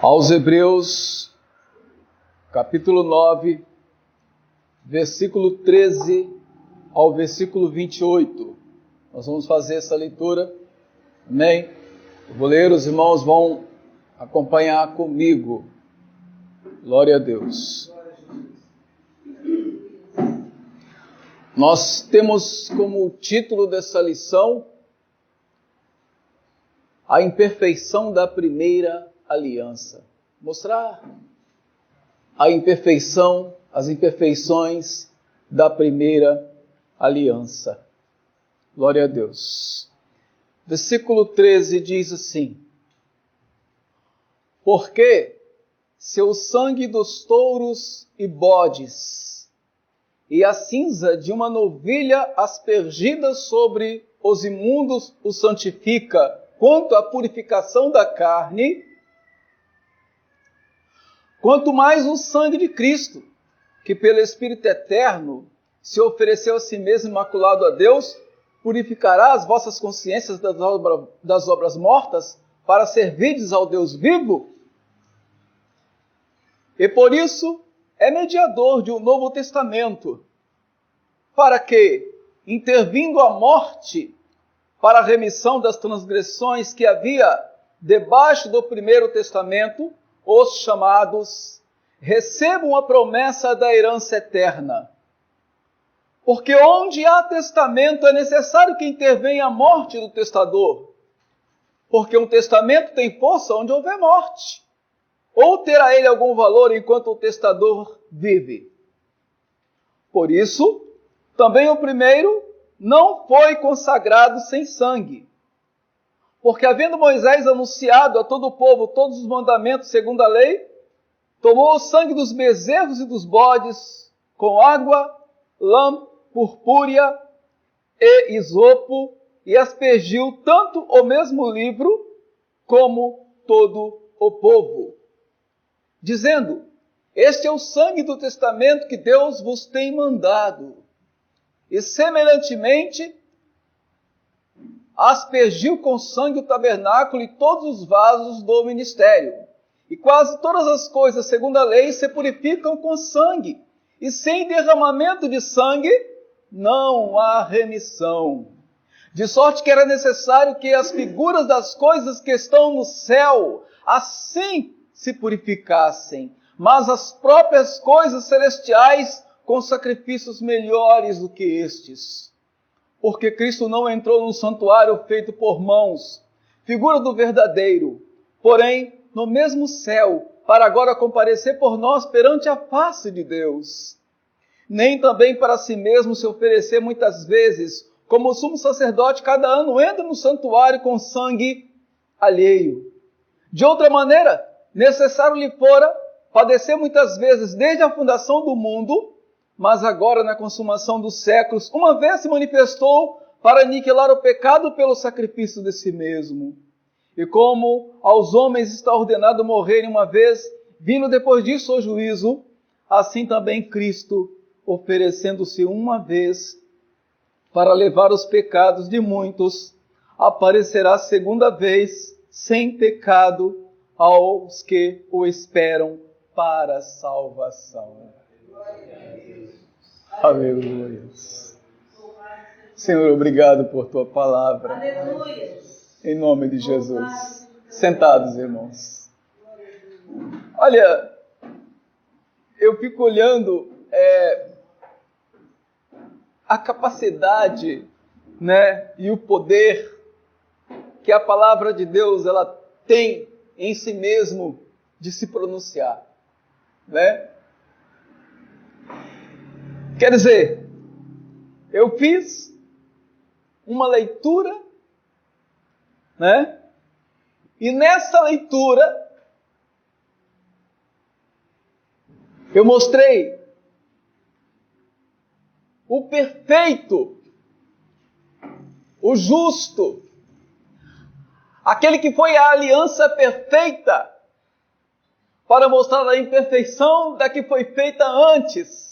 Aos Hebreus, capítulo 9, versículo 13 ao versículo 28. Nós vamos fazer essa leitura, amém? Eu vou ler, os irmãos vão acompanhar comigo. Glória a Deus. Nós temos como título dessa lição a imperfeição da primeira aliança. Mostrar a imperfeição, as imperfeições da primeira aliança. Glória a Deus. Versículo 13 diz assim: porque se o sangue dos touros e bodes e a cinza de uma novilha aspergida sobre os imundos o santifica quanto à purificação da carne, quanto mais o sangue de Cristo, que pelo Espírito eterno se ofereceu a si mesmo imaculado a Deus, purificará as vossas consciências das obras mortas para servirdes ao Deus vivo? E por isso é mediador de um novo testamento, para que, intervindo a morte para a remissão das transgressões que havia debaixo do primeiro testamento, os chamados recebam a promessa da herança eterna. Porque onde há testamento é necessário que intervenha a morte do testador. Porque um testamento tem força onde houver morte. Ou terá ele algum valor enquanto o testador vive. Por isso, também o primeiro não foi consagrado sem sangue. Porque havendo Moisés anunciado a todo o povo todos os mandamentos segundo a lei, tomou o sangue dos bezerros e dos bodes com água, lã, purpúrea e isopo e aspergiu tanto o mesmo livro como todo o povo, dizendo: este é o sangue do testamento que Deus vos tem mandado. E semelhantemente aspergiu com sangue o tabernáculo e todos os vasos do ministério. E quase todas as coisas, segundo a lei, se purificam com sangue. E sem derramamento de sangue, não há remissão. De sorte que era necessário que as figuras das coisas que estão no céu, assim se purificassem. Mas as próprias coisas celestiais, com sacrifícios melhores do que estes. Porque Cristo não entrou num santuário feito por mãos, figura do verdadeiro, porém no mesmo céu, para agora comparecer por nós perante a face de Deus. Nem também para si mesmo se oferecer muitas vezes, como o sumo sacerdote cada ano entra no santuário com sangue alheio. De outra maneira, necessário lhe fora padecer muitas vezes desde a fundação do mundo, mas agora na consumação dos séculos, uma vez se manifestou para aniquilar o pecado pelo sacrifício de si mesmo. E como aos homens está ordenado morrerem uma vez, vindo depois disso o juízo, assim também Cristo, oferecendo-se uma vez para levar os pecados de muitos, aparecerá segunda vez sem pecado aos que o esperam para a salvação. Aleluia. Senhor, obrigado por tua palavra. Aleluia. Em nome de Jesus. Sentados, irmãos. Olha, eu fico olhando a capacidade, né, e o poder que a palavra de Deus ela tem em si mesmo de se pronunciar, né? Quer dizer, eu fiz uma leitura, né? E nessa leitura, eu mostrei o perfeito, o justo, aquele que foi a aliança perfeita, para mostrar a imperfeição da que foi feita antes.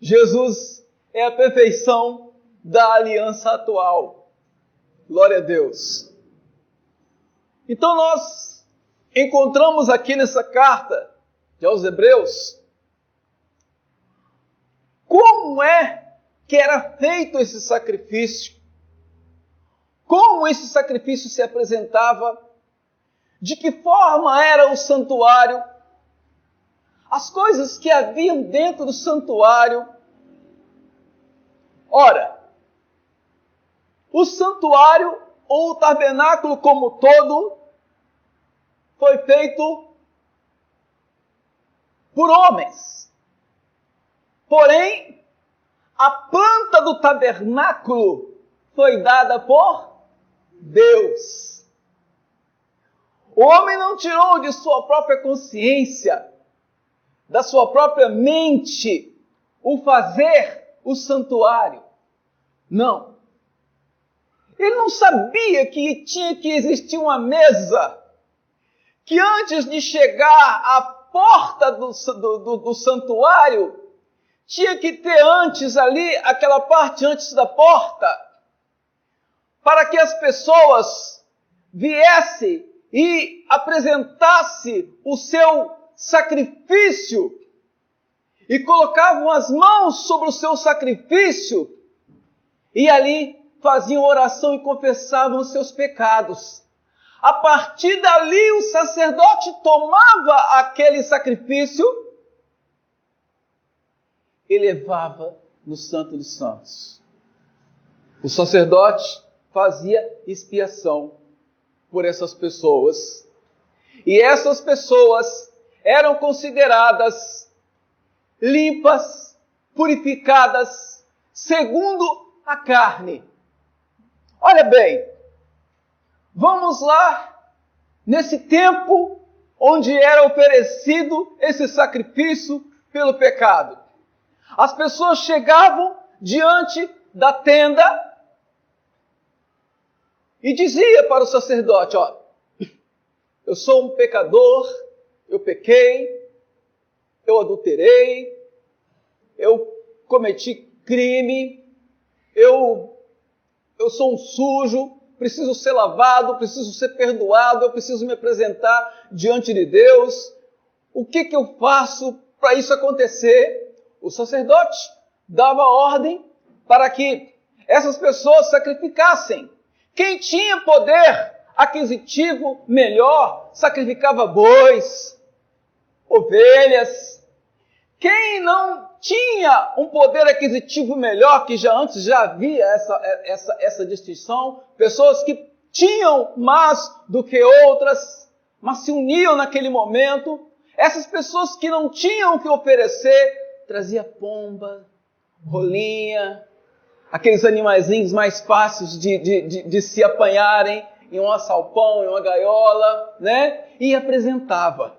Jesus é a perfeição da aliança atual. Glória a Deus. Então nós encontramos aqui nessa carta aos Hebreus, como é que era feito esse sacrifício? Como esse sacrifício se apresentava? De que forma era o santuário? As coisas que haviam dentro do santuário. Ora, o santuário ou o tabernáculo como todo foi feito por homens. Porém, a planta do tabernáculo foi dada por Deus. O homem não tirou de sua própria consciência, da sua própria mente, o fazer o santuário. Não. Ele não sabia que tinha que existir uma mesa, que antes de chegar à porta do santuário, tinha que ter antes ali, aquela parte antes da porta, para que as pessoas viessem e apresentassem o seu sacrifício e colocavam as mãos sobre o seu sacrifício e ali faziam oração e confessavam os seus pecados. A partir dali o sacerdote tomava aquele sacrifício e levava no Santo dos Santos. O sacerdote fazia expiação por essas pessoas. E essas pessoas eram consideradas limpas, purificadas, segundo a carne. Olha bem, vamos lá, nesse tempo onde era oferecido esse sacrifício pelo pecado. As pessoas chegavam diante da tenda e dizia para o sacerdote: ó, eu sou um pecador, eu pequei, eu adulterei, eu cometi crime, eu sou um sujo, preciso ser lavado, preciso ser perdoado, eu preciso me apresentar diante de Deus. O que eu faço para isso acontecer? O sacerdote dava ordem para que essas pessoas sacrificassem. Quem tinha poder aquisitivo melhor, sacrificava bois, ovelhas. Quem não tinha um poder aquisitivo melhor, que antes já havia essa distinção, pessoas que tinham mais do que outras, mas se uniam naquele momento. Essas pessoas que não tinham o que oferecer, trazia pomba, rolinha, aqueles animaizinhos mais fáceis de se apanharem em um assalpão, em uma gaiola, né? E apresentava.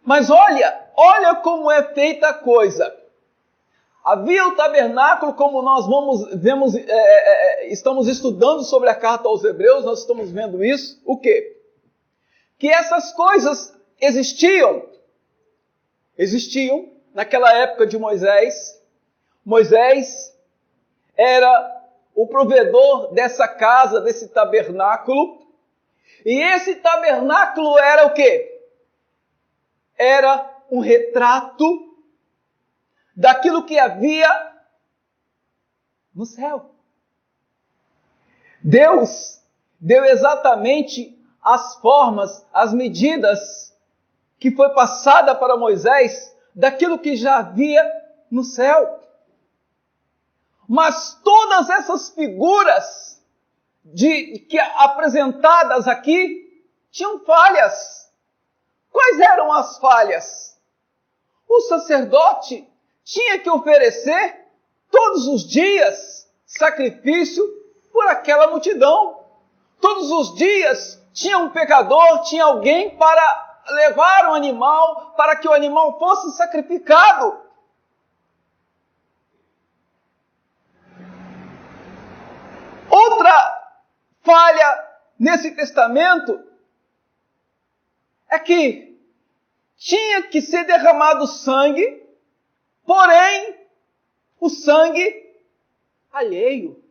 Mas olha como é feita a coisa. Havia o tabernáculo, como nós estamos estudando sobre a carta aos Hebreus, nós estamos vendo isso. O quê? Que essas coisas existiam naquela época de Moisés. Moisés era o provedor dessa casa, desse tabernáculo. E esse tabernáculo era o quê? Era um retrato daquilo que havia no céu. Deus deu exatamente as formas, as medidas que foi passada para Moisés daquilo que já havia no céu. Mas todas essas figuras que apresentadas aqui tinham falhas. Quais eram as falhas? O sacerdote tinha que oferecer todos os dias sacrifício por aquela multidão. Todos os dias tinha um pecador, tinha alguém para levar um animal, para que o animal fosse sacrificado. Outra falha nesse testamento é que tinha que ser derramado sangue, porém o sangue alheio,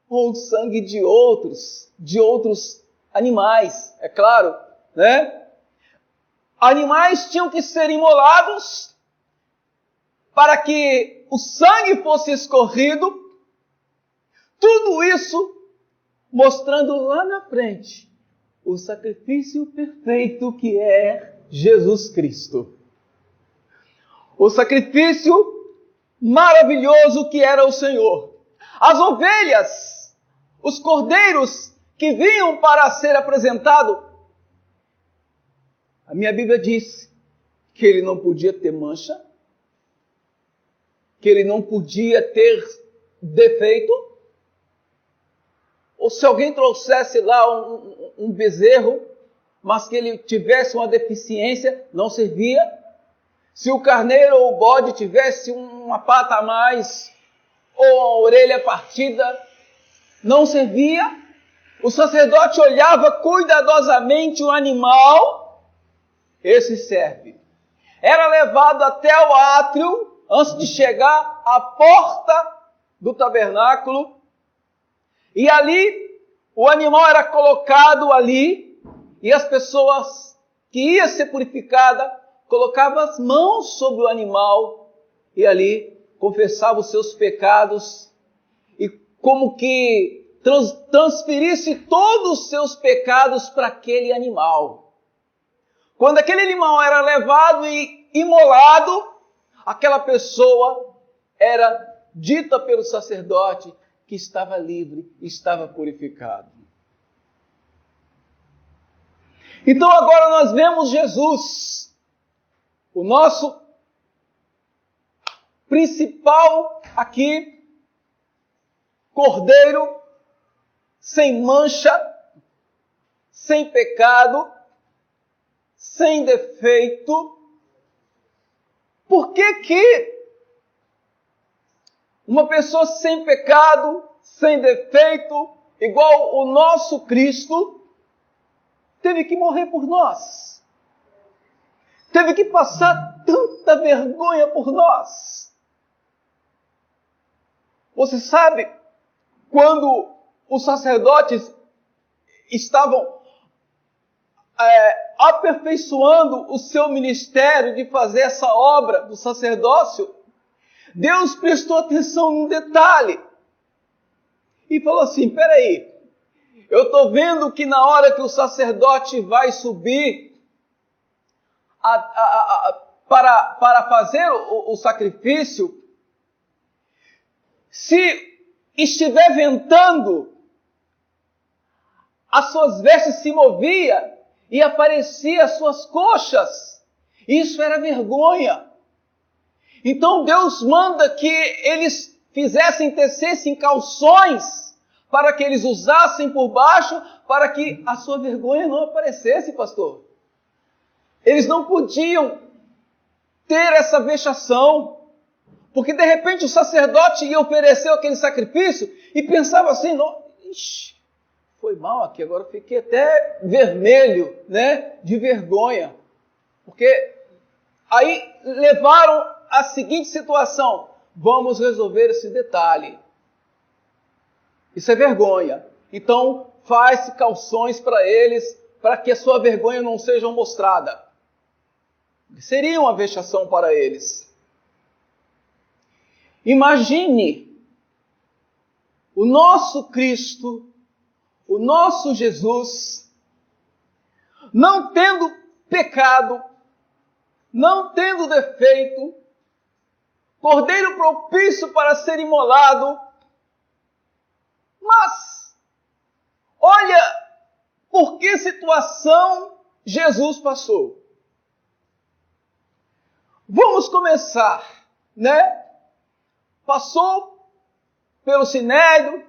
ou o sangue de outros animais. É claro, né? Animais tinham que ser imolados para que o sangue fosse escorrido. Tudo isso mostrando lá na frente o sacrifício perfeito que é Jesus Cristo. O sacrifício maravilhoso que era o Senhor. As ovelhas, os cordeiros que vinham para ser apresentado, a minha Bíblia diz que ele não podia ter mancha, que ele não podia ter defeito, ou se alguém trouxesse lá um bezerro, mas que ele tivesse uma deficiência, não servia. Se o carneiro ou o bode tivesse uma pata a mais, ou a orelha partida, não servia. O sacerdote olhava cuidadosamente o animal, esse serve. Era levado até o átrio, antes de chegar à porta do tabernáculo, e ali o animal era colocado ali, e as pessoas que iam ser purificadas colocavam as mãos sobre o animal e ali confessavam os seus pecados e como que transferisse todos os seus pecados para aquele animal. Quando aquele animal era levado e imolado, aquela pessoa era dita pelo sacerdote que estava livre, estava purificado. Então agora nós vemos Jesus, o nosso principal aqui, cordeiro, sem mancha, sem pecado, sem defeito. Por que uma pessoa sem pecado, sem defeito, igual o nosso Cristo, teve que morrer por nós? Teve que passar tanta vergonha por nós? Você sabe, quando os sacerdotes estavam aperfeiçoando o seu ministério de fazer essa obra do sacerdócio, Deus prestou atenção num detalhe e falou assim: peraí, eu estou vendo que na hora que o sacerdote vai subir para fazer o sacrifício, se estiver ventando, as suas vestes se moviam e apareciam as suas coxas. Isso era vergonha. Então Deus manda que eles tecessem calções para que eles usassem por baixo, para que a sua vergonha não aparecesse, pastor. Eles não podiam ter essa vexação, porque de repente o sacerdote ia oferecer aquele sacrifício e pensava assim: ixi, foi mal aqui, agora eu fiquei até vermelho, né, de vergonha. Porque aí levaram a seguinte situação: vamos resolver esse detalhe. Isso é vergonha. Então faz calções para eles, para que a sua vergonha não seja mostrada. Seria uma vexação para eles. Imagine o nosso Cristo, o nosso Jesus, não tendo pecado, não tendo defeito, cordeiro propício para ser imolado, mas olha por que situação Jesus passou. Vamos começar, né? Passou pelo Sinédrio,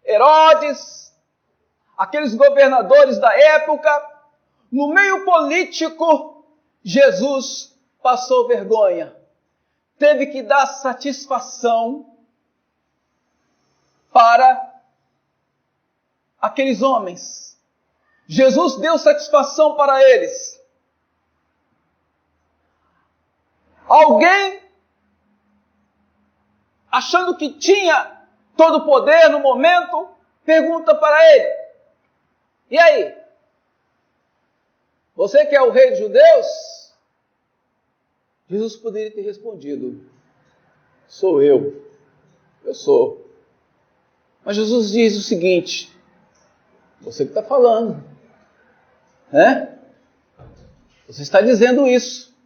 Herodes, aqueles governadores da época. No meio político, Jesus passou vergonha. Teve que dar satisfação para aqueles homens. Jesus deu satisfação para eles. Alguém, achando que tinha todo o poder no momento, pergunta para ele: e aí? você que é o rei dos judeus? Jesus poderia ter respondido, sou eu sou. Mas Jesus diz o seguinte, você que está falando, né? Você está dizendo isso.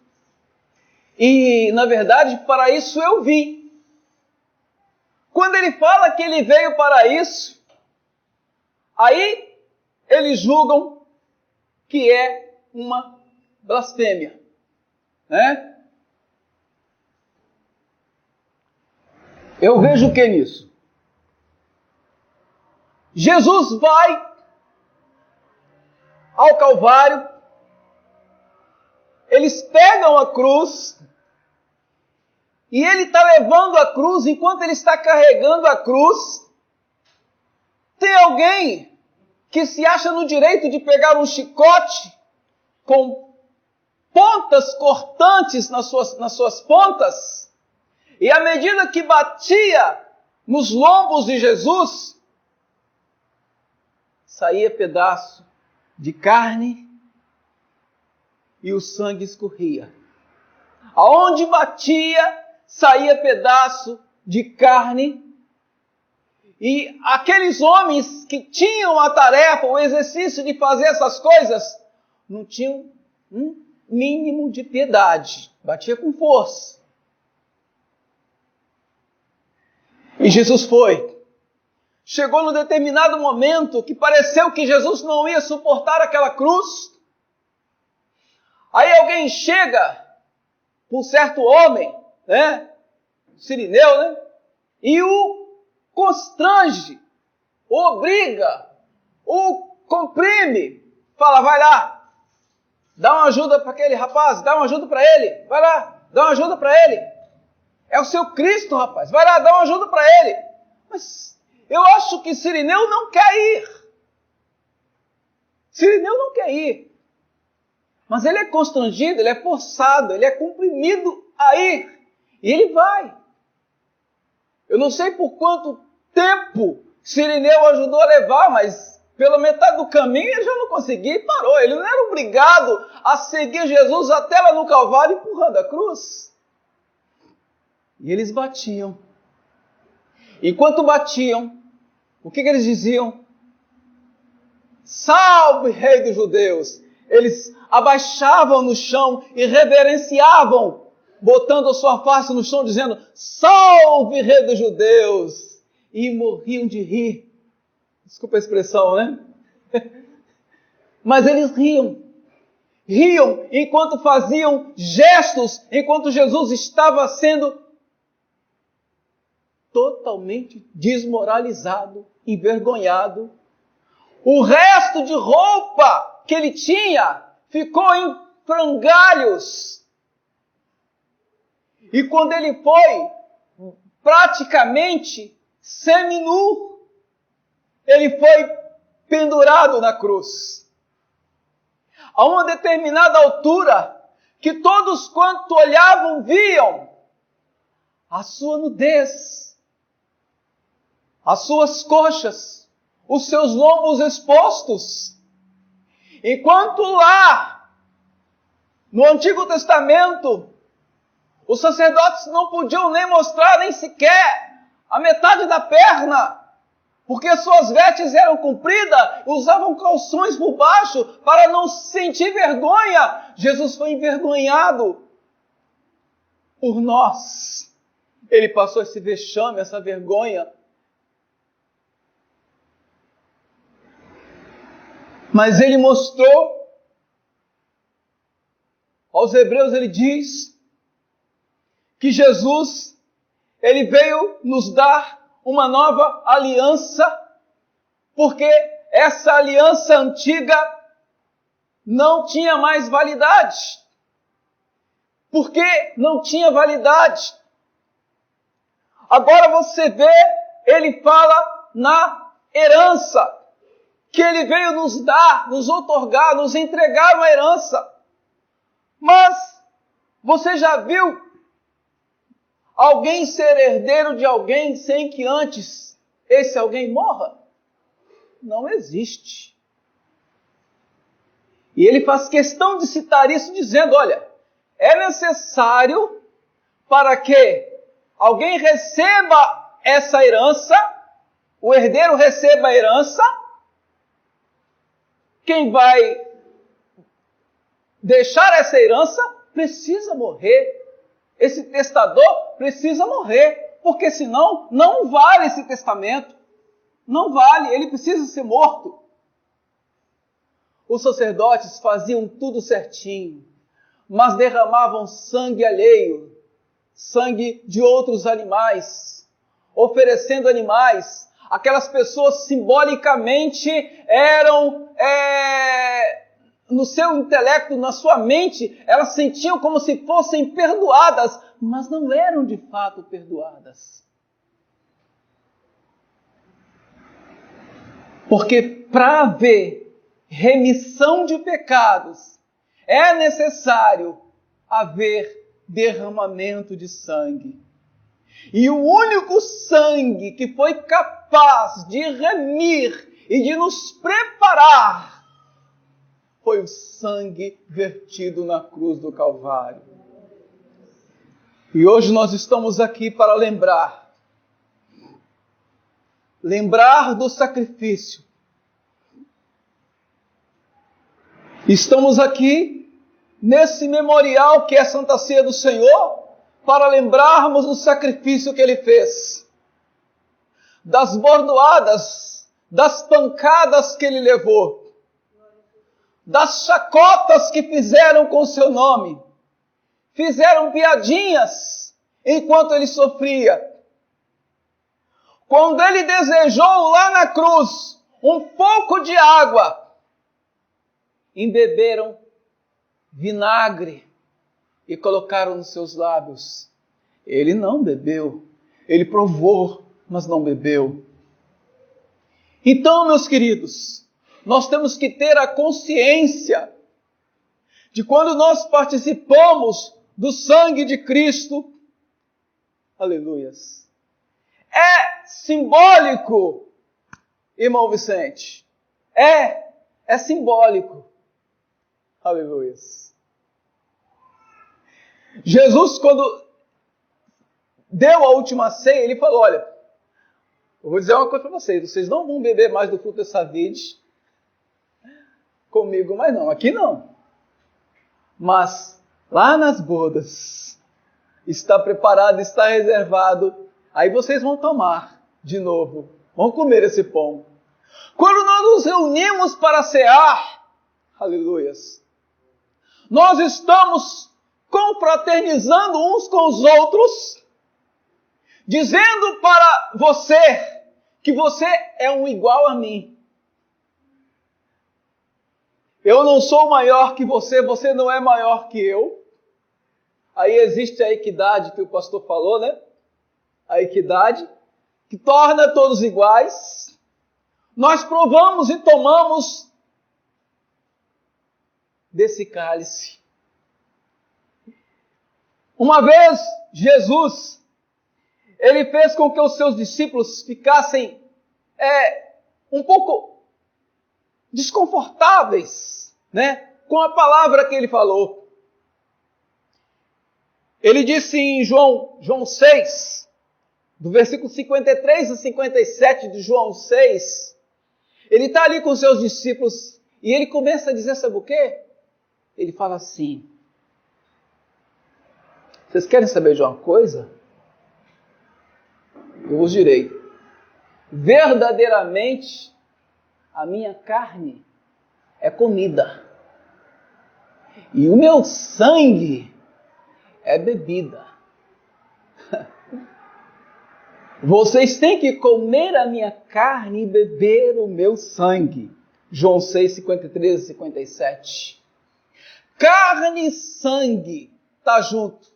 E, na verdade, para isso eu vim. Quando ele fala que ele veio para isso, aí eles julgam que é uma blasfêmia, né? Eu vejo o que nisso? Jesus vai ao Calvário, eles pegam a cruz, e ele está levando a cruz, enquanto ele está carregando a cruz, tem alguém que se acha no direito de pegar um chicote com pontas cortantes nas suas pontas, e à medida que batia nos lombos de Jesus, saía pedaço de carne e o sangue escorria. Aonde batia, saía pedaço de carne, e aqueles homens que tinham a tarefa, o exercício de fazer essas coisas, não tinham um mínimo de piedade, batia com força. E Jesus chegou num determinado momento que pareceu que Jesus não ia suportar aquela cruz. Aí alguém chega, um certo homem, né, Sirineu, né, e o constrange, o obriga, o comprime, fala, vai lá, dá uma ajuda para aquele rapaz, dá uma ajuda para ele, vai lá, dá uma ajuda para ele. É o seu Cristo, rapaz, vai lá, dá uma ajuda para ele. Mas eu acho que Sirineu não quer ir. Sirineu não quer ir. Mas ele é constrangido, ele é forçado, ele é comprimido a ir. E ele vai. Eu não sei por quanto tempo Sirineu ajudou a levar, mas pela metade do caminho ele já não conseguia e parou. Ele não era obrigado a seguir Jesus até lá no Calvário empurrando a cruz. E eles batiam. Enquanto batiam, o que eles diziam? Salve, Rei dos Judeus! Eles abaixavam no chão e reverenciavam, botando a sua face no chão, dizendo, salve, Rei dos Judeus! E morriam de rir. Desculpa a expressão, né? Mas eles riam. Riam enquanto faziam gestos, enquanto Jesus estava sendo totalmente desmoralizado, envergonhado. O resto de roupa que ele tinha ficou em frangalhos. E quando ele foi praticamente seminu, ele foi pendurado na cruz. A uma determinada altura, que todos quanto olhavam viam a sua nudez, as suas coxas, os seus lombos expostos. Enquanto lá, no Antigo Testamento, os sacerdotes não podiam nem mostrar nem sequer a metade da perna, porque suas vestes eram compridas, usavam calções por baixo para não sentir vergonha. Jesus foi envergonhado por nós. Ele passou esse vexame, essa vergonha. Mas ele mostrou, aos Hebreus ele diz, que Jesus, ele veio nos dar uma nova aliança, porque essa aliança antiga não tinha mais validade. Por que não tinha validade? Agora você vê, ele fala na herança, que ele veio nos dar, nos outorgar, nos entregar uma herança. Mas você já viu alguém ser herdeiro de alguém sem que antes esse alguém morra? Não existe. E ele faz questão de citar isso dizendo, olha, é necessário para que alguém receba essa herança, o herdeiro receba a herança, quem vai deixar essa herança precisa morrer. Esse testador precisa morrer, porque senão não vale esse testamento. Não vale, ele precisa ser morto. Os sacerdotes faziam tudo certinho, mas derramavam sangue alheio, sangue de outros animais, oferecendo animais. Aquelas pessoas simbolicamente eram, no seu intelecto, na sua mente, elas sentiam como se fossem perdoadas, mas não eram de fato perdoadas. Porque para haver remissão de pecados, é necessário haver derramamento de sangue. E o único sangue que foi capaz de remir e de nos preparar foi o sangue vertido na cruz do Calvário. E hoje nós estamos aqui para lembrar do sacrifício. Estamos aqui nesse memorial que é a Santa Ceia do Senhor, para lembrarmos do sacrifício que Ele fez, das bordoadas, das pancadas que Ele levou, das chacotas que fizeram com o seu nome, fizeram piadinhas enquanto Ele sofria. Quando Ele desejou lá na cruz um pouco de água, embeberam vinagre e colocaram nos seus lábios. Ele não bebeu. Ele provou, mas não bebeu. Então, meus queridos, nós temos que ter a consciência de quando nós participamos do sangue de Cristo. Aleluias. É simbólico, irmão Vicente. É simbólico. Aleluias. Jesus, quando deu a última ceia, Ele falou, olha, eu vou dizer uma coisa para vocês não vão beber mais do fruto dessa vide comigo, mas não, aqui não. Mas lá nas bodas está preparado, está reservado, aí vocês vão tomar de novo, vão comer esse pão. Quando nós nos reunimos para cear, aleluias, nós estamos confraternizando uns com os outros, dizendo para você que você é um igual a mim. Eu não sou maior que você, você não é maior que eu. Aí existe a equidade que o pastor falou, né? A equidade, que torna todos iguais. Nós provamos e tomamos desse cálice. Uma vez, Jesus, Ele fez com que os seus discípulos ficassem um pouco desconfortáveis, né, com a palavra que Ele falou. Ele disse em João 6, do versículo 53 a 57 de João 6, Ele está ali com os seus discípulos e Ele começa a dizer, sabe o quê? Ele fala assim, vocês querem saber de uma coisa? Eu vos direi, verdadeiramente a minha carne é comida e o meu sangue é bebida. Vocês têm que comer a minha carne e beber o meu sangue. João 6, 53 e 57. Carne e sangue está junto.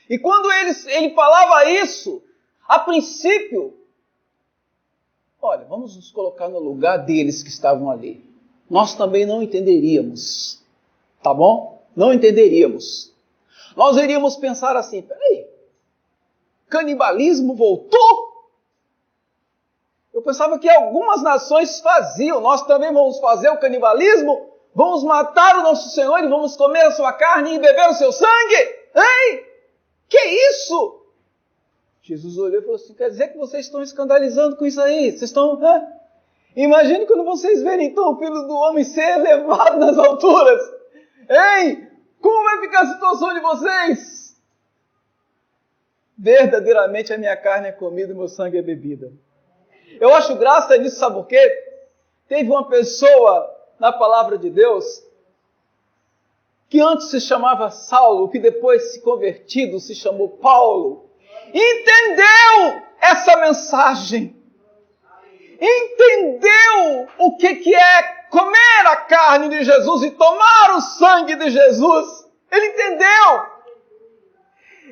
E quando ele falava isso, a princípio, olha, vamos nos colocar no lugar deles que estavam ali. Nós também não entenderíamos, tá bom? Não entenderíamos. Nós iríamos pensar assim, peraí, canibalismo voltou? Eu pensava que algumas nações faziam, nós também vamos fazer o canibalismo? Vamos matar o nosso Senhor e vamos comer a sua carne e beber o seu sangue? Ei, que isso? Jesus olhou e falou assim, quer dizer que vocês estão escandalizando com isso aí? Vocês estão... Imagine quando vocês verem então o Filho do Homem ser elevado nas alturas. Ei, como vai ficar a situação de vocês? Verdadeiramente a minha carne é comida e meu sangue é bebida. Eu acho graça nisso, sabe por quê? Teve uma pessoa na palavra de Deus que antes se chamava Saulo, que depois se convertido se chamou Paulo. Entendeu essa mensagem? Entendeu o que é comer a carne de Jesus e tomar o sangue de Jesus? Ele entendeu.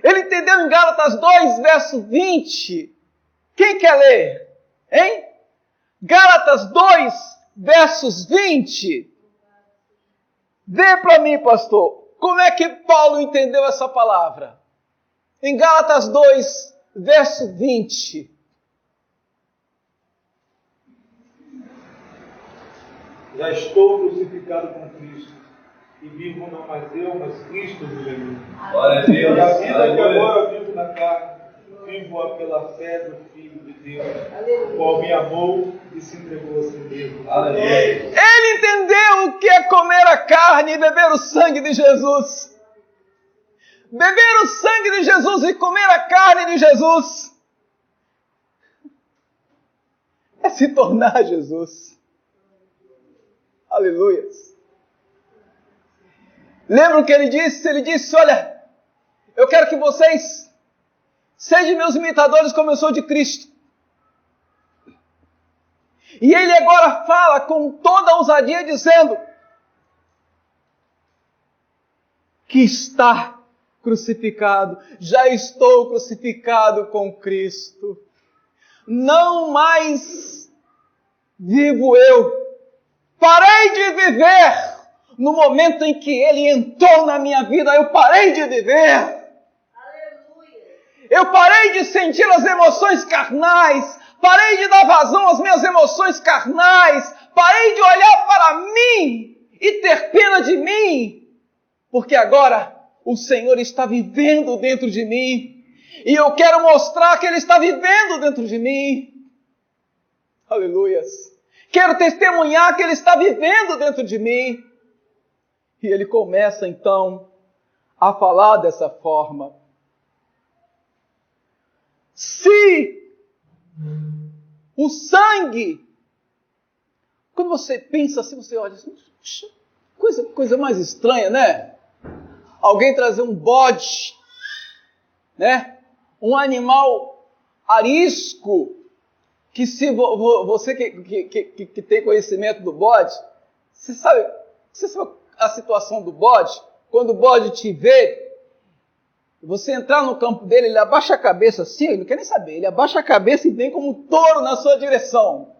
Ele entendeu em Gálatas 2, verso 20. Quem quer ler? Hein? Gálatas 2, versos 20. Dê para mim, pastor. Como é que Paulo entendeu essa palavra? Em Gálatas 2, verso 20. Já estou crucificado com Cristo, e vivo não mais eu, mas Cristo vive em mim. Glória a Deus. E a vida que agora vivo na carne, vivo-a pela fé do Filho de Deus, o qual me amou e se entregou a si mesmo. Aleluia. Ele entendeu o que é comer a carne e beber o sangue de Jesus. Beber o sangue de Jesus e comer a carne de Jesus é se tornar Jesus. Aleluia. Lembra o que ele disse? Ele disse, olha, eu quero que vocês sejam meus imitadores como eu sou de Cristo. E ele agora fala com toda a ousadia dizendo que está crucificado, já estou crucificado com Cristo. Não mais vivo eu. Parei de viver. No momento em que Ele entrou na minha vida, eu parei de viver. Aleluia. Eu parei de sentir as emoções carnais. Parei de dar vazão às minhas emoções carnais. Parei de olhar para mim e ter pena de mim. Porque agora o Senhor está vivendo dentro de mim. E eu quero mostrar que Ele está vivendo dentro de mim. Aleluias. Quero testemunhar que Ele está vivendo dentro de mim. E ele começa então a falar dessa forma. Se o sangue, quando você pensa assim, você olha assim, coisa mais estranha, né? Alguém trazer um bode, né? Um animal arisco, que se você que tem conhecimento do bode, você sabe a situação do bode, quando o bode te vê, você entrar no campo dele, ele abaixa a cabeça assim, ele não quer nem saber, ele abaixa a cabeça e vem como um touro na sua direção.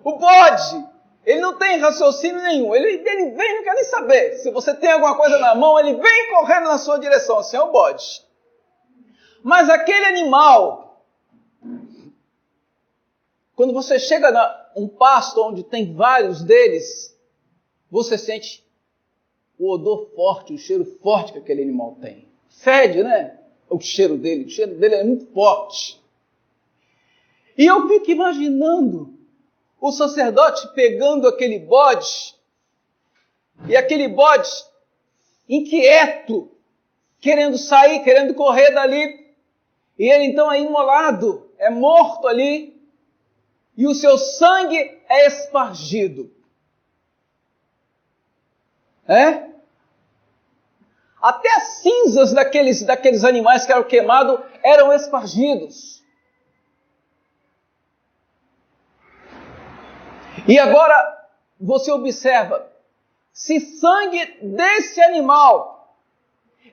O bode, ele não tem raciocínio nenhum, ele vem e não quer nem saber. Se você tem alguma coisa na mão, ele vem correndo na sua direção, assim é o bode. Mas aquele animal, quando você chega a um pasto onde tem vários deles, você sente o odor forte, o cheiro forte que aquele animal tem. Fede, né? O cheiro dele é muito forte. E eu fico imaginando o sacerdote pegando aquele bode, e aquele bode inquieto, querendo sair, querendo correr dali, e ele então é imolado, é morto ali, e o seu sangue é espargido. Até as cinzas daqueles animais que eram queimados eram espargidos. E agora você observa, se sangue desse animal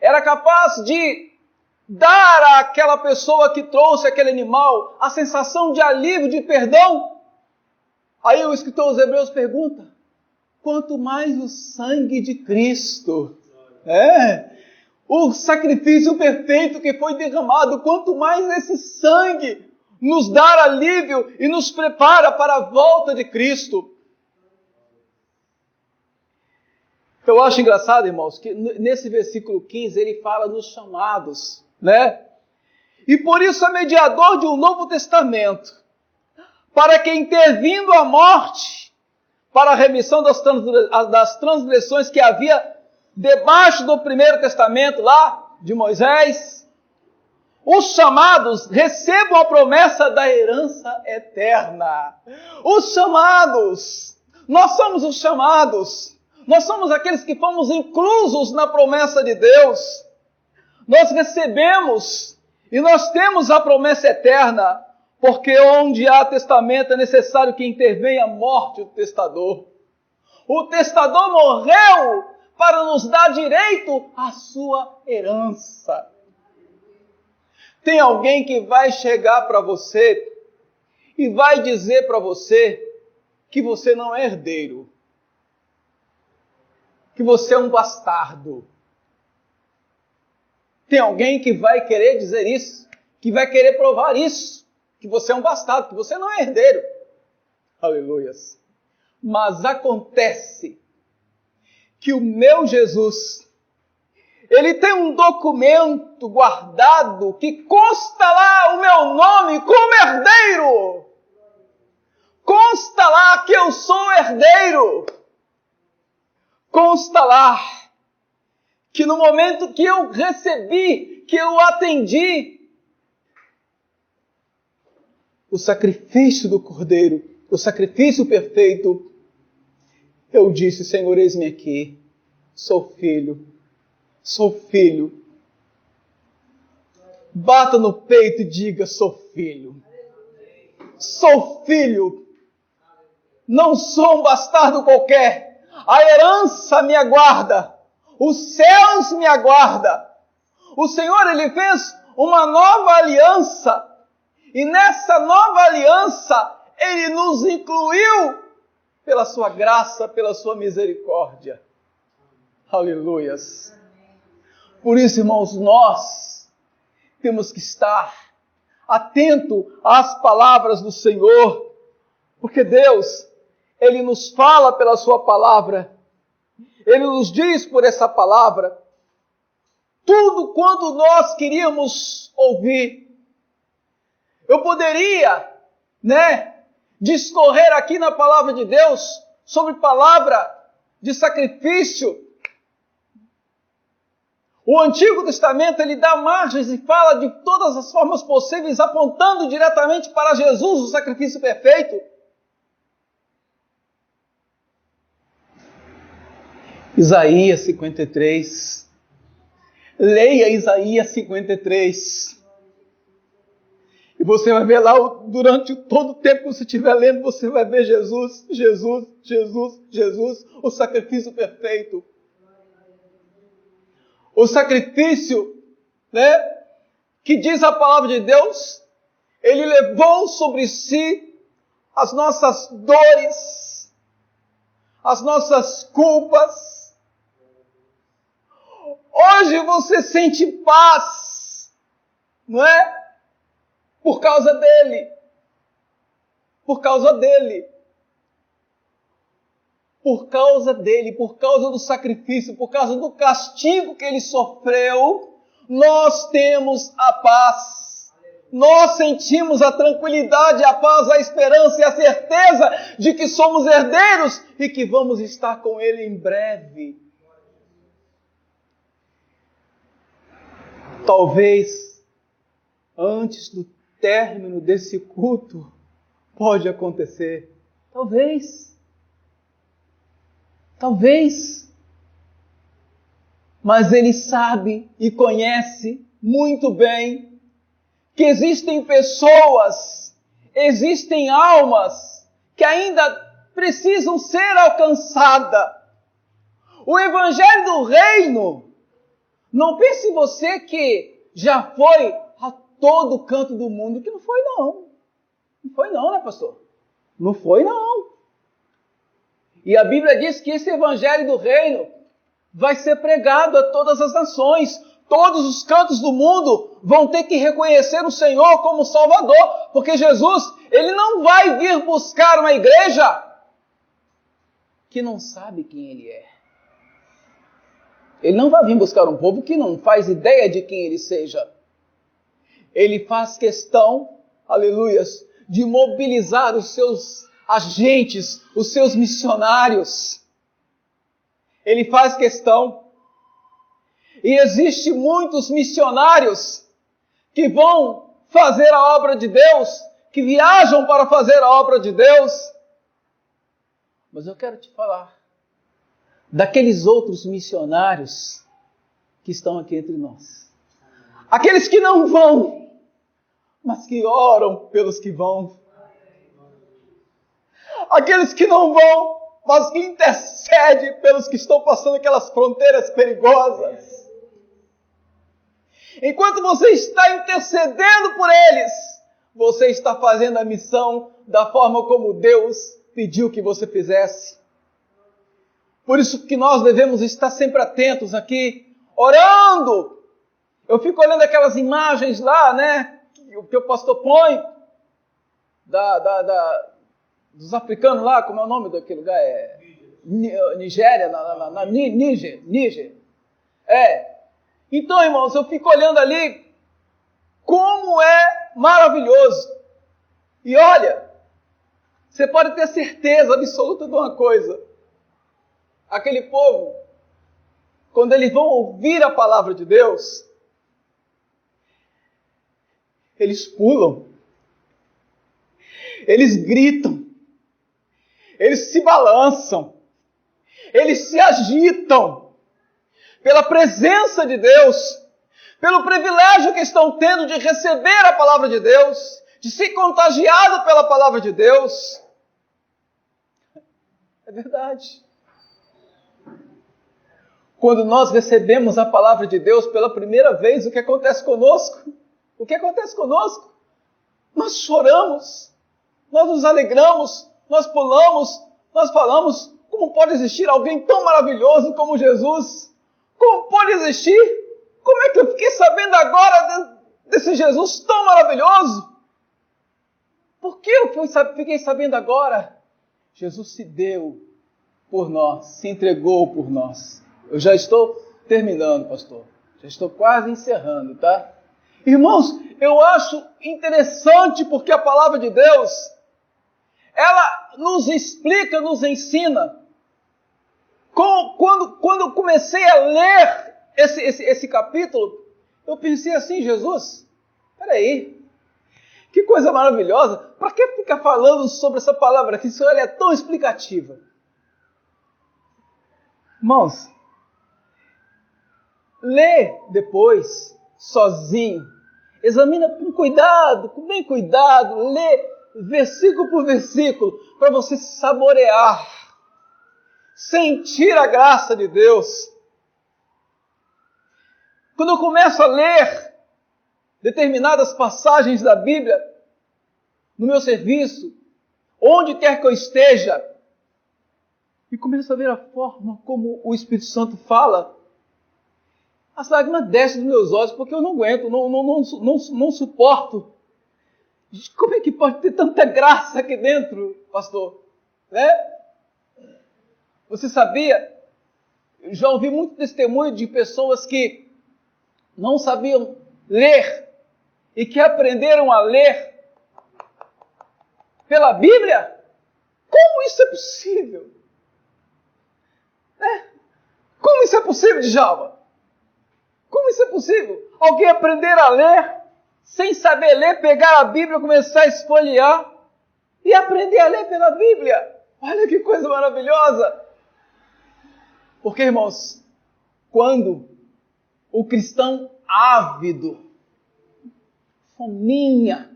era capaz de dar àquela pessoa que trouxe aquele animal a sensação de alívio, de perdão, aí o escritor aos Hebreus pergunta, quanto mais o sangue de Cristo, o sacrifício perfeito que foi derramado, quanto mais esse sangue nos dá alívio e nos prepara para a volta de Cristo. Eu acho engraçado, irmãos, que nesse versículo 15 ele fala nos chamados, né? E por isso é mediador de um novo testamento, para que intervindo a morte, para a remissão das transgressões que havia debaixo do primeiro testamento lá de Moisés, os chamados recebam a promessa da herança eterna. Os chamados, nós somos os chamados. Nós somos aqueles que fomos inclusos na promessa de Deus. Nós recebemos e nós temos a promessa eterna, porque onde há testamento é necessário que intervenha a morte do testador. O testador morreu para nos dar direito à sua herança. Tem alguém que vai chegar para você e vai dizer para você que você não é herdeiro, que você é um bastardo. Tem alguém que vai querer dizer isso, que vai querer provar isso, que você é um bastardo, que você não é herdeiro. Aleluias. Mas acontece que o meu Jesus, ele tem um documento guardado que consta lá o meu nome como herdeiro. Consta lá que eu sou herdeiro. Consta lá que no momento que eu recebi, que eu atendi o sacrifício do Cordeiro, o sacrifício perfeito, eu disse: Senhor, eis-me aqui, sou filho. Sou filho. Bata no peito e diga: sou filho. Sou filho. Não sou um bastardo qualquer. A herança me aguarda. Os céus me aguardam. O Senhor, Ele fez uma nova aliança. E nessa nova aliança, Ele nos incluiu pela sua graça, pela sua misericórdia. Aleluias. Por isso, irmãos, nós temos que estar atento às palavras do Senhor, porque Deus, Ele nos fala pela sua palavra, Ele nos diz por essa palavra tudo quanto nós queríamos ouvir. Eu poderia, discorrer aqui na palavra de Deus sobre palavra de sacrifício. O Antigo Testamento, ele dá margens e fala de todas as formas possíveis, apontando diretamente para Jesus, o sacrifício perfeito. Isaías 53. Leia Isaías 53. E você vai ver lá, durante todo o tempo que você estiver lendo, você vai ver Jesus, Jesus, Jesus, Jesus, o sacrifício perfeito. O sacrifício, que diz a palavra de Deus, Ele levou sobre si as nossas dores, as nossas culpas. Hoje você sente paz, não é? Por causa dele. Por causa dele. Por causa dele, por causa do sacrifício, por causa do castigo que ele sofreu, nós temos a paz. Nós sentimos a tranquilidade, a paz, a esperança e a certeza de que somos herdeiros e que vamos estar com ele em breve. Talvez antes do término desse culto pode acontecer. Talvez. Mas Ele sabe e conhece muito bem que existem pessoas, existem almas que ainda precisam ser alcançadas. O Evangelho do Reino, não pense você que já foi a todo canto do mundo, que não foi não. Não foi não, né, pastor? Não foi não. E a Bíblia diz que esse Evangelho do Reino vai ser pregado a todas as nações. Todos os cantos do mundo vão ter que reconhecer o Senhor como Salvador, porque Jesus, Ele não vai vir buscar uma igreja que não sabe quem Ele é. Ele não vai vir buscar um povo que não faz ideia de quem ele seja. Ele faz questão, aleluias, de mobilizar os seus agentes, os seus missionários. Ele faz questão. E existe muitos missionários que vão fazer a obra de Deus, que viajam para fazer a obra de Deus. Mas eu quero te falar daqueles outros missionários que estão aqui entre nós. Aqueles que não vão, mas que oram pelos que vão. Aqueles que não vão, mas que intercedem pelos que estão passando aquelas fronteiras perigosas. Enquanto você está intercedendo por eles, você está fazendo a missão da forma como Deus pediu que você fizesse. Por isso que nós devemos estar sempre atentos aqui, orando. Eu fico olhando aquelas imagens lá, né, que o pastor põe, dos africanos lá, como é o nome daquele lugar? Nigéria, Níger. Então, irmãos, eu fico olhando ali como é maravilhoso. E olha, você pode ter certeza absoluta de uma coisa. Aquele povo, quando eles vão ouvir a palavra de Deus, eles pulam, eles gritam, eles se balançam, eles se agitam pela presença de Deus, pelo privilégio que estão tendo de receber a palavra de Deus, de ser contagiado pela palavra de Deus. É verdade. Quando nós recebemos a palavra de Deus pela primeira vez, o que acontece conosco? O que acontece conosco? Nós choramos, nós nos alegramos, nós pulamos, nós falamos: como pode existir alguém tão maravilhoso como Jesus? Como pode existir? Como é que eu fiquei sabendo agora desse Jesus tão maravilhoso? Por que eu fiquei sabendo agora? Jesus se deu por nós, se entregou por nós. Eu já estou terminando, pastor. Já estou quase encerrando, tá? Irmãos, eu acho interessante porque a palavra de Deus, ela nos explica, nos ensina. Quando eu comecei a ler esse capítulo, eu pensei assim: Jesus, peraí, que coisa maravilhosa, para que ficar falando sobre essa palavra aqui, se ela é tão explicativa? Irmãos, lê depois, sozinho, examina com cuidado, com bem cuidado, lê versículo por versículo, para você saborear, sentir a graça de Deus. Quando eu começo a ler determinadas passagens da Bíblia, no meu serviço, onde quer que eu esteja, e começo a ver a forma como o Espírito Santo fala, as lágrimas descem dos meus olhos, porque eu não aguento, não suporto. Como é que pode ter tanta graça aqui dentro, pastor? Né? Você sabia? Eu já ouvi muito testemunho de pessoas que não sabiam ler e que aprenderam a ler pela Bíblia. Como isso é possível? Como isso é possível, Djalma? Como isso é possível? Alguém aprender a ler, sem saber ler, pegar a Bíblia, começar a esfolhear e aprender a ler pela Bíblia. Olha que coisa maravilhosa! Porque, irmãos, quando o cristão ávido, fominha,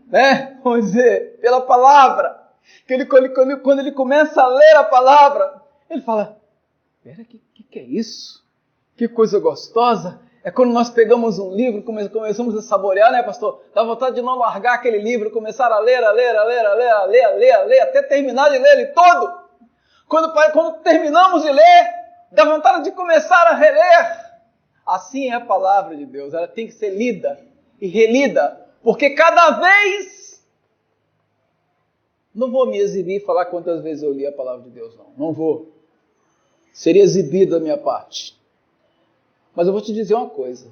vamos dizer, pela palavra, quando ele começa a ler a palavra, ele fala: espera, que é isso? Que coisa gostosa! É quando nós pegamos um livro, começamos a saborear, né, pastor? Dá vontade de não largar aquele livro, começar a ler, até terminar de ler ele todo. Quando terminamos de ler, dá vontade de começar a reler. Assim é a palavra de Deus, ela tem que ser lida e relida, porque cada vez... Não vou me exibir e falar quantas vezes eu li a palavra de Deus, não vou. Seria exibido da minha parte. Mas eu vou te dizer uma coisa.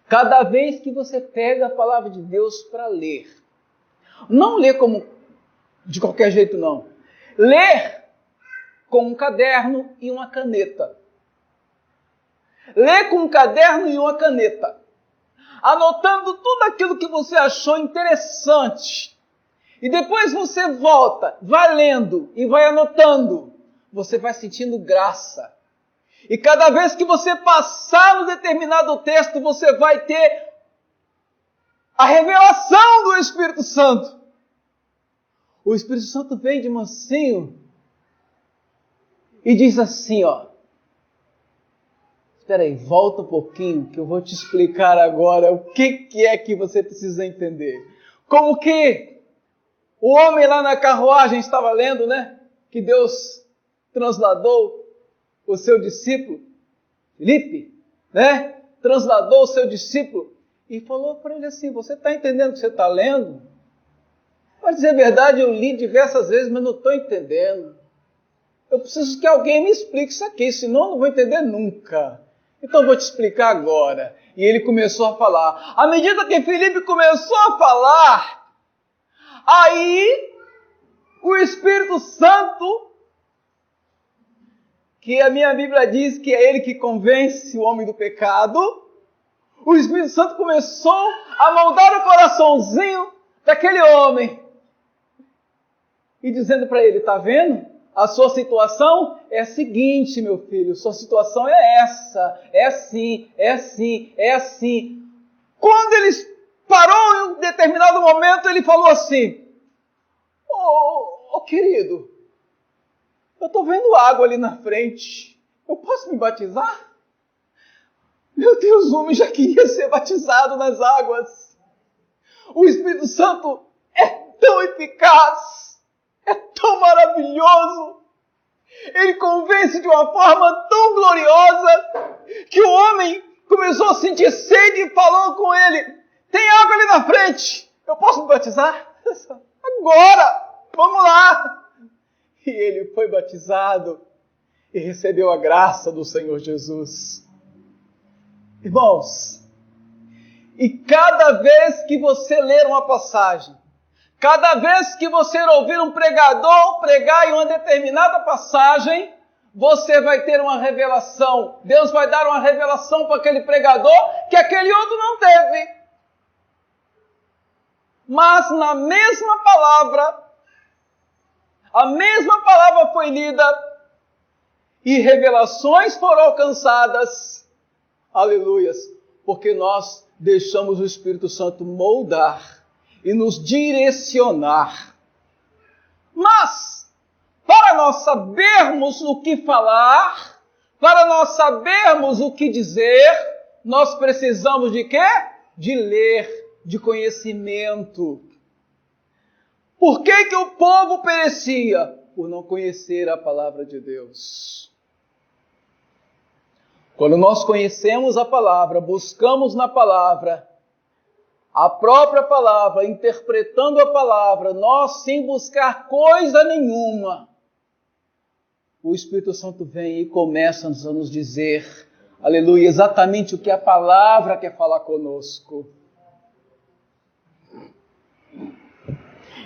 Cada vez que você pega a palavra de Deus para ler, não lê como de qualquer jeito, não. Ler com um caderno e uma caneta. Lê com um caderno e uma caneta, anotando tudo aquilo que você achou interessante. E depois você volta, vai lendo e vai anotando. Você vai sentindo graça. E cada vez que você passar um determinado texto, você vai ter a revelação do Espírito Santo. O Espírito Santo vem de mansinho e diz assim, espera aí, volta um pouquinho que eu vou te explicar agora o que é que você precisa entender. Como que o homem lá na carruagem estava lendo, né? Que Deus transladou o seu discípulo, Filipe, né? Transladou o seu discípulo e falou para ele assim, você está entendendo o que você está lendo? Para dizer a verdade, eu li diversas vezes, mas não estou entendendo. Eu preciso que alguém me explique isso aqui, senão eu não vou entender nunca. Então eu vou te explicar agora. E ele começou a falar. À medida que Filipe começou a falar, aí o Espírito Santo, que a minha Bíblia diz que é ele que convence o homem do pecado, o Espírito Santo começou a moldar o coraçãozinho daquele homem. E dizendo para ele, está vendo? A sua situação é a seguinte, meu filho, sua situação é essa, é assim, é assim, é assim. Quando ele parou em um determinado momento, ele falou assim, querido, eu estou vendo água ali na frente, eu posso me batizar? Meu Deus, o homem já queria ser batizado nas águas. O Espírito Santo é tão eficaz, é tão maravilhoso, ele convence de uma forma tão gloriosa, que o homem começou a sentir sede e falou com ele, tem água ali na frente, eu posso me batizar? Agora, vamos lá! E ele foi batizado e recebeu a graça do Senhor Jesus. Irmãos, e cada vez que você ler uma passagem, cada vez que você ouvir um pregador pregar em uma determinada passagem, você vai ter uma revelação. Deus vai dar uma revelação para aquele pregador que aquele outro não teve. Mas na mesma palavra, a mesma palavra foi lida e revelações foram alcançadas. Aleluias! Porque nós deixamos o Espírito Santo moldar e nos direcionar. Mas, para nós sabermos o que falar, para nós sabermos o que dizer, nós precisamos de quê? De ler, de conhecimento. Por que o povo perecia? Por não conhecer a palavra de Deus. Quando nós conhecemos a palavra, buscamos na palavra, a própria palavra, interpretando a palavra, nós sem buscar coisa nenhuma, o Espírito Santo vem e começa a nos dizer, aleluia, exatamente o que a palavra quer falar conosco.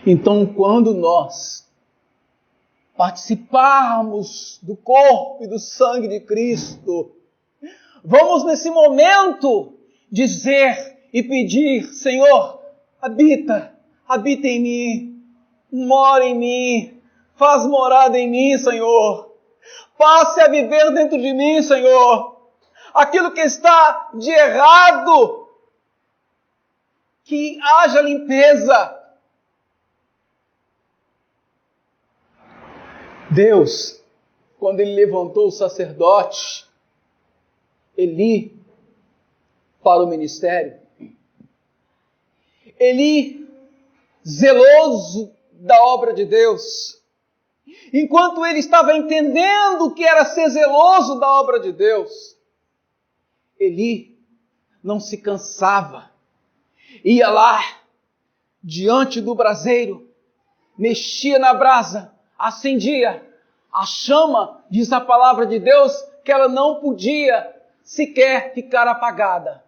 Então, quando nós participarmos do corpo e do sangue de Cristo, vamos nesse momento dizer e pedir, Senhor, habita em mim, mora em mim, faz morada em mim, Senhor. Passe a viver dentro de mim, Senhor. Aquilo que está de errado, que haja limpeza. Deus, quando Ele levantou o sacerdote, Eli, para o ministério, Eli, zeloso da obra de Deus, enquanto ele estava entendendo o que era ser zeloso da obra de Deus, Eli não se cansava, ia lá, diante do braseiro, mexia na brasa, acendia a chama, diz a palavra de Deus, que ela não podia sequer ficar apagada.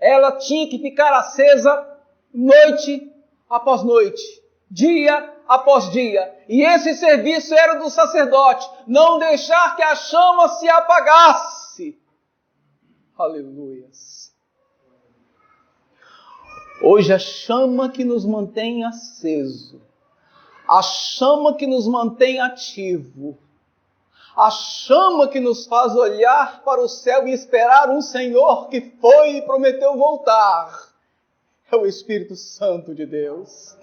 Ela tinha que ficar acesa noite após noite, dia após dia. E esse serviço era do sacerdote, não deixar que a chama se apagasse. Aleluias. Hoje a chama que nos mantém aceso, a chama que nos mantém ativo, a chama que nos faz olhar para o céu e esperar um Senhor que foi e prometeu voltar, é o Espírito Santo de Deus.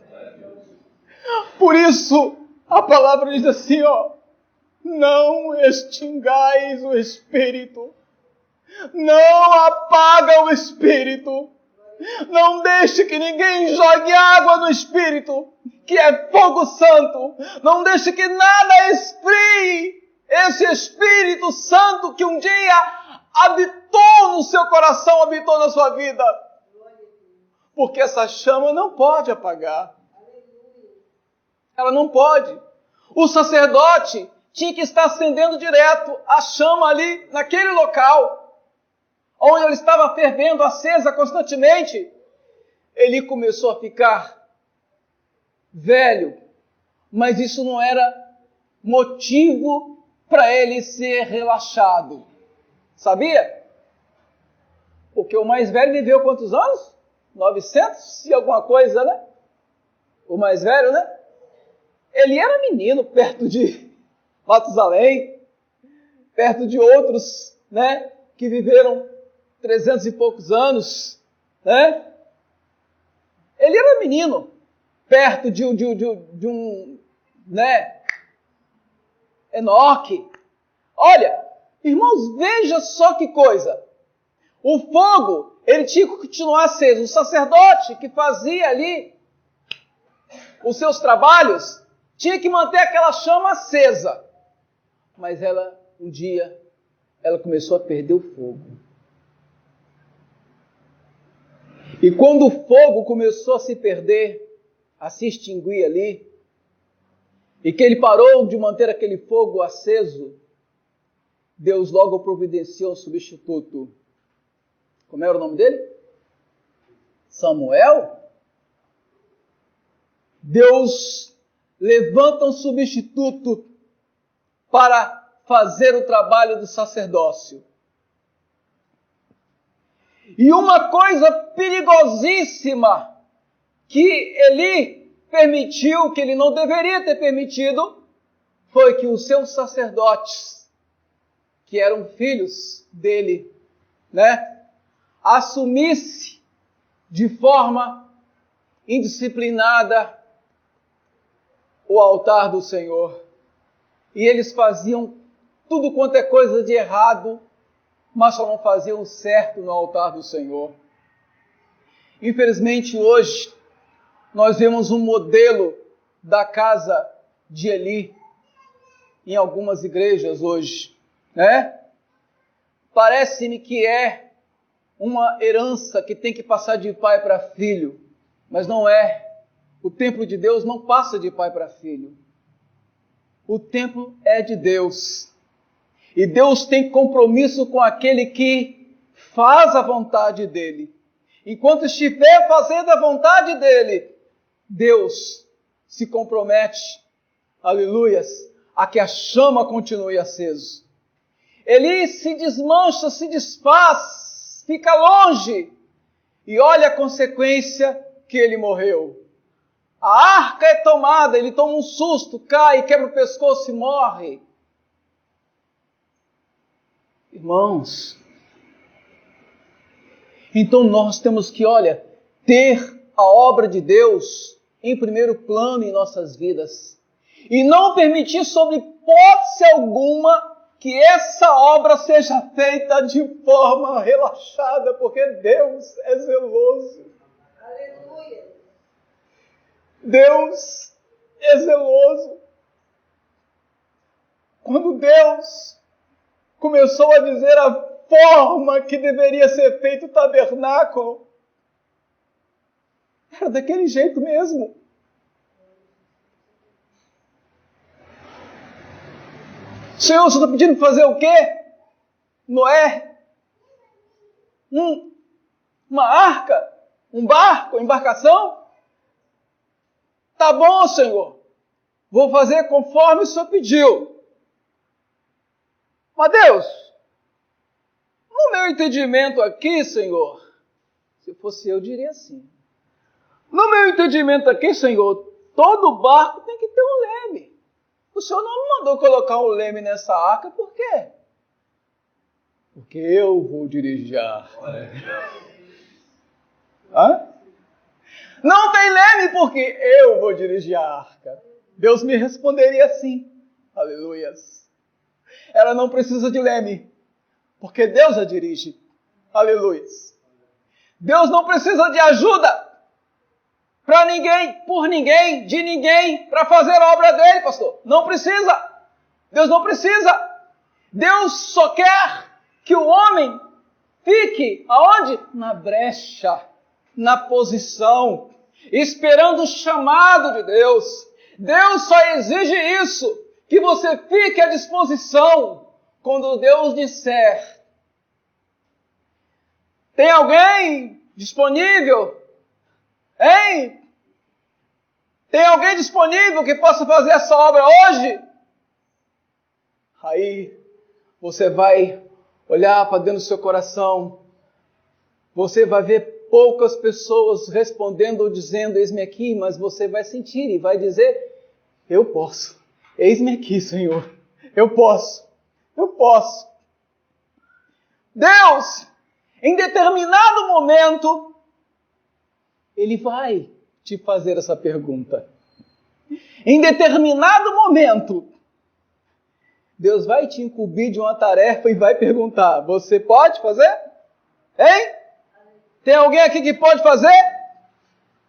Por isso, a palavra diz assim, não extingais o Espírito, não apaga o Espírito, não deixe que ninguém jogue água no Espírito, que é fogo santo, não deixe que nada esfrie esse Espírito Santo que um dia habitou no seu coração, habitou na sua vida, porque essa chama não pode apagar. Ela não pode. O sacerdote tinha que estar acendendo direto a chama ali, naquele local, onde ela estava fervendo, acesa constantemente. Ele começou a ficar velho, mas isso não era motivo para ele ser relaxado. Sabia? Porque o mais velho viveu quantos anos? 900 e alguma coisa, né? O mais velho, né? Ele era menino perto de Matusalém, perto de outros, né, que viveram 300 e poucos anos, né? Ele era menino perto de um, né, Enoque. Olha, irmãos, veja só que coisa. O fogo, ele tinha que continuar aceso. O sacerdote que fazia ali os seus trabalhos tinha que manter aquela chama acesa. Mas um dia, ela começou a perder o fogo. E quando o fogo começou a se perder, a se extinguir ali, e que ele parou de manter aquele fogo aceso, Deus logo providenciou um substituto. Como era o nome dele? Samuel? Deus levanta um substituto para fazer o trabalho do sacerdócio. E uma coisa perigosíssima que Eli permitiu, que ele não deveria ter permitido, foi que os seus sacerdotes, que eram filhos dele, né, assumisse de forma indisciplinada o altar do Senhor. E eles faziam tudo quanto é coisa de errado, mas só não faziam certo no altar do Senhor. Infelizmente hoje, nós vemos um modelo da casa de Eli em algumas igrejas hoje, né? Parece-me que é uma herança que tem que passar de pai para filho, mas não é. O templo de Deus não passa de pai para filho. O templo é de Deus. E Deus tem compromisso com aquele que faz a vontade dele. Enquanto estiver fazendo a vontade dele, Deus se compromete, aleluias, a que a chama continue acesa. Eli se desmancha, se desfaz, fica longe. E olha a consequência que ele morreu. A arca é tomada, ele toma um susto, cai, quebra o pescoço e morre. Irmãos, então nós temos que, ter a obra de Deus em primeiro plano em nossas vidas. E não permitir, sob hipótese alguma, que essa obra seja feita de forma relaxada, porque Deus é zeloso. Aleluia. Deus é zeloso. Quando Deus começou a dizer a forma que deveria ser feito o tabernáculo, era daquele jeito mesmo. Senhor, você está pedindo fazer o quê? Noé, Uma arca? Um barco? Uma embarcação? Tá bom, Senhor. Vou fazer conforme o Senhor pediu. Mas Deus, no meu entendimento aqui, Senhor, se fosse eu diria assim. No meu entendimento aqui, Senhor, todo barco tem que ter um leme. O Senhor não me mandou colocar um leme nessa arca, por quê? Porque eu vou dirigir a arca. Hã? Não tem leme porque eu vou dirigir a arca. Deus me responderia assim. Aleluias. Ela não precisa de leme, porque Deus a dirige. Aleluias. Deus não precisa de ajuda para ninguém, por ninguém, de ninguém, para fazer a obra dele, pastor. Não precisa. Deus não precisa. Deus só quer que o homem fique aonde? Na brecha, na posição, esperando o chamado de Deus. Deus só exige isso, que você fique à disposição quando Deus disser. Tem alguém disponível? Hein? Tem alguém disponível que possa fazer essa obra hoje? Aí você vai olhar para dentro do seu coração. Você vai ver poucas pessoas respondendo ou dizendo, eis-me aqui, mas você vai sentir e vai dizer, eu posso. Eis-me aqui, Senhor. Eu posso. Eu posso. Deus, em determinado momento, Ele vai te fazer essa pergunta. Em determinado momento, Deus vai te incumbir de uma tarefa e vai perguntar, você pode fazer? Hein? Tem alguém aqui que pode fazer?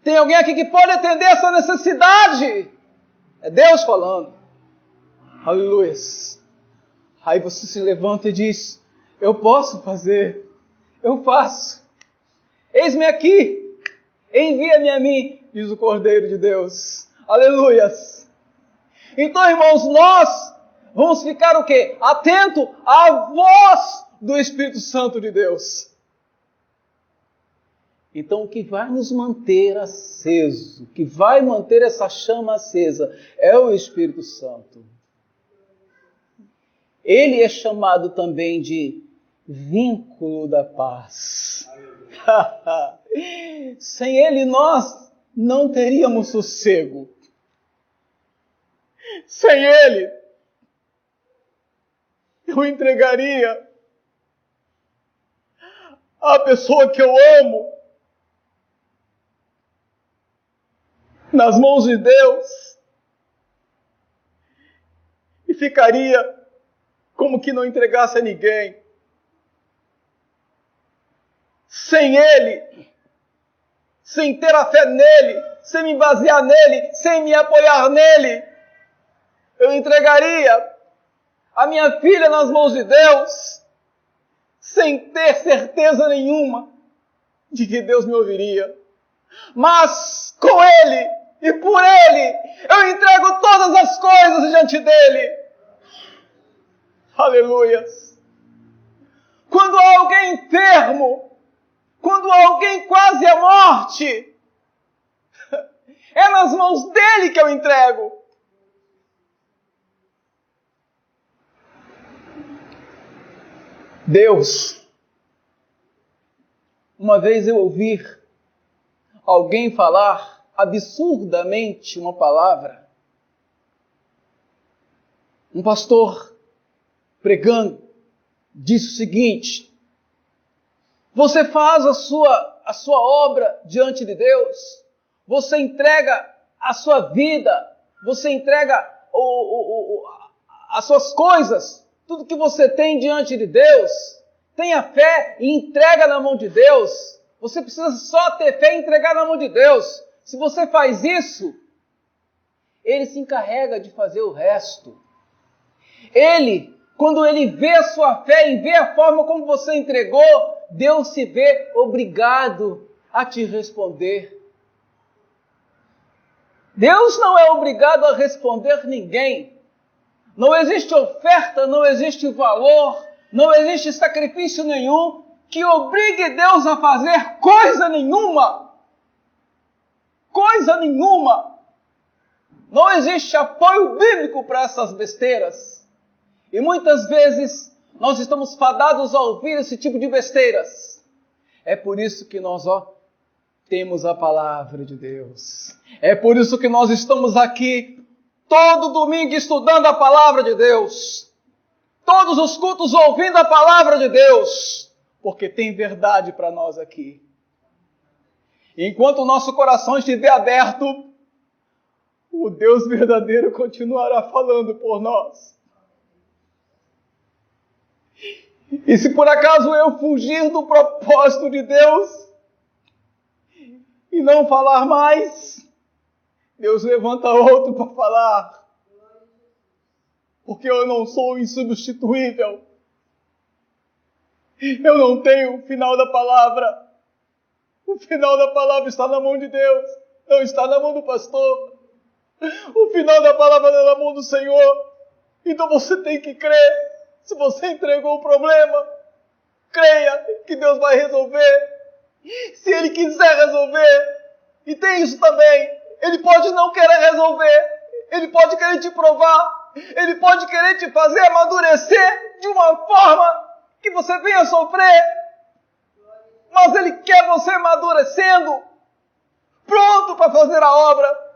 Tem alguém aqui que pode atender essa necessidade? É Deus falando. Aleluia. Aí você se levanta e diz, eu posso fazer, eu faço. Eis-me aqui. Envia-me a mim, diz o Cordeiro de Deus. Aleluias. Então, irmãos, nós vamos ficar o quê? Atento à voz do Espírito Santo de Deus. Então, o que vai nos manter aceso, o que vai manter essa chama acesa, é o Espírito Santo. Ele é chamado também de vínculo da paz. Sem Ele nós não teríamos sossego. Sem Ele eu entregaria a pessoa que eu amo nas mãos de Deus e ficaria como que não entregasse a ninguém. Sem Ele, sem ter a fé nele, sem me basear nele, sem me apoiar nele, eu entregaria a minha filha nas mãos de Deus, sem ter certeza nenhuma de que Deus me ouviria. Mas com Ele e por Ele, eu entrego todas as coisas diante dEle. Aleluias. Quando há alguém enfermo, quando há alguém quase à morte, é nas mãos dEle que eu entrego. Deus, uma vez eu ouvi alguém falar absurdamente uma palavra. Um pastor pregando disse o seguinte: você faz a sua obra diante de Deus, você entrega a sua vida, você entrega as suas coisas, tudo que você tem diante de Deus, tenha fé e entrega na mão de Deus. Você precisa só ter fé e entregar na mão de Deus. Se você faz isso, Ele se encarrega de fazer o resto. Ele, quando Ele vê a sua fé e vê a forma como você entregou, Deus se vê obrigado a te responder. Deus não é obrigado a responder ninguém. Não existe oferta, não existe valor, não existe sacrifício nenhum que obrigue Deus a fazer coisa nenhuma. Coisa nenhuma. Não existe apoio bíblico para essas besteiras. E muitas vezes nós estamos fadados a ouvir esse tipo de besteiras. É por isso que nós, temos a palavra de Deus. É por isso que nós estamos aqui todo domingo estudando a palavra de Deus. Todos os cultos ouvindo a palavra de Deus. Porque tem verdade para nós aqui. Enquanto o nosso coração estiver aberto, o Deus verdadeiro continuará falando por nós. E se por acaso eu fugir do propósito de Deus e não falar mais, Deus levanta outro para falar. Porque eu não sou insubstituível. Eu não tenho o final da palavra. O final da palavra está na mão de Deus, não está na mão do pastor. O final da palavra está na mão do Senhor. Então você tem que crer. Se você entregou o problema, creia que Deus vai resolver. Se Ele quiser resolver, e tem isso também, Ele pode não querer resolver, Ele pode querer te provar, Ele pode querer te fazer amadurecer de uma forma que você venha sofrer, mas Ele quer você amadurecendo, pronto para fazer a obra.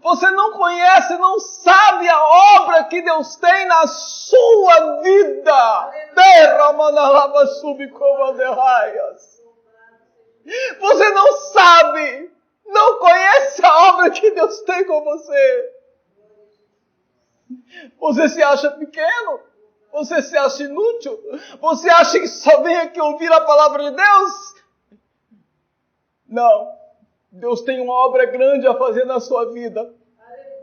Você não conhece, não sabe a obra que Deus tem na sua vida. Você não sabe, não conhece a obra que Deus tem com você. Você se acha pequeno? Você se acha inútil? Você acha que só vem aqui ouvir a palavra de Deus? Não. Deus tem uma obra grande a fazer na sua vida.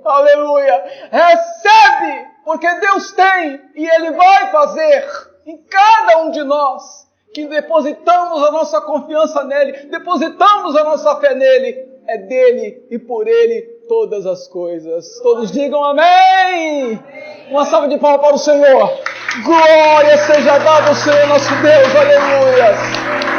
Aleluia. Recebe, porque Deus tem e Ele vai fazer em cada um de nós que depositamos a nossa confiança nele, depositamos a nossa fé nele. É dele e por ele todas as coisas. Todos digam amém. Uma salva de palmas para o Senhor. Glória seja dada ao Senhor nosso Deus. Aleluia.